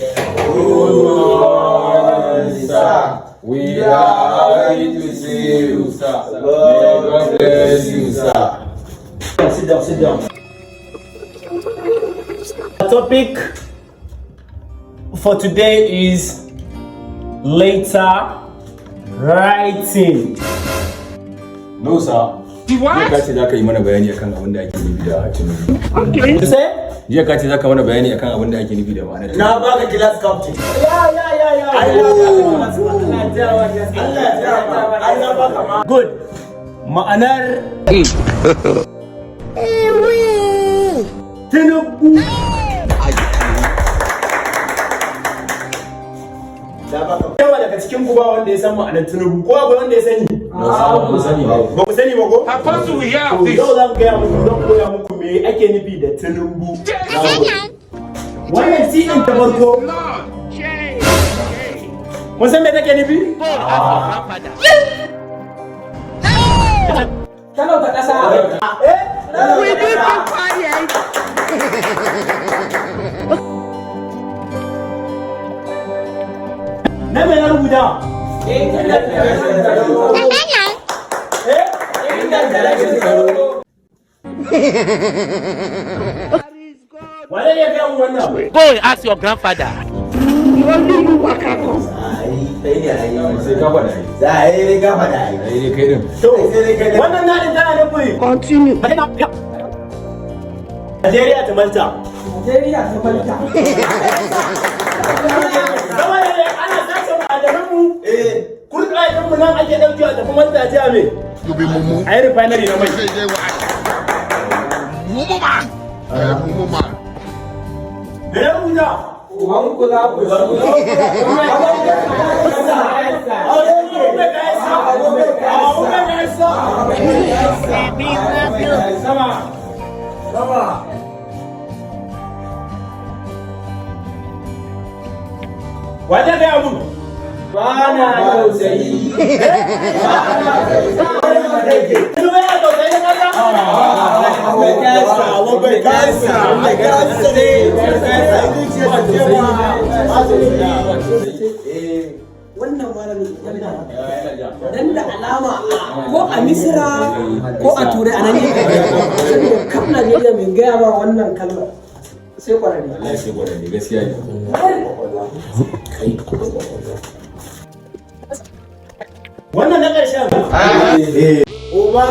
Good morning, sir. We are happy to see you, sir. God bless you, sir. Sit down, sit down. The topic for today is letter writing. No, sir. What? Jiya ka ce za ka yi mana bayani akan abin da ake nufi da tunubi. Okay. You say? Jiya ka ce za ka mana bayani akan abin da ake nufi da ma'anar tunubi. Na baka glass captain. Good. Ma'anar Tinubu. Yawa daga cikin ku ba wanda ya san ma'anar Tinubu, ko akwai wanda ya sani? Ba ku sani ba. Ba ku sani ba ko? How far do we have this? Yau zan gaya muku, zan koya muku me ake nufi da Tinubu. Wannan C ɗin ta farko, mun san me take nufi? Talauta ƙasa. We need to quiet. Na me na rubuta? Wane ne ya mu wannan? Go and ask your grandfather. Sai ka faɗa yi. Sai dai kai din. To, wannan na din tana nufi. Continue. Najeriya ta Malta. Zama ne ana sace ma'adanan mu. Kurɗaɗen mu nan ake ɗauki a tafi Malta jiya me? A yi refinery na mai. Me ya rubuta? Wanda ga abu? Bana tausayi. Wannan malamin dan da alama ko a Misira ko a Turai a nan ne kan Najeriya mai gaya ma wannan kalmar sai kwararre. Allah sai gwararre gaskiya ne. Wannan na ƙarshen. Uba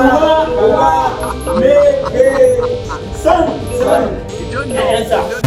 me son ƴaƴansa.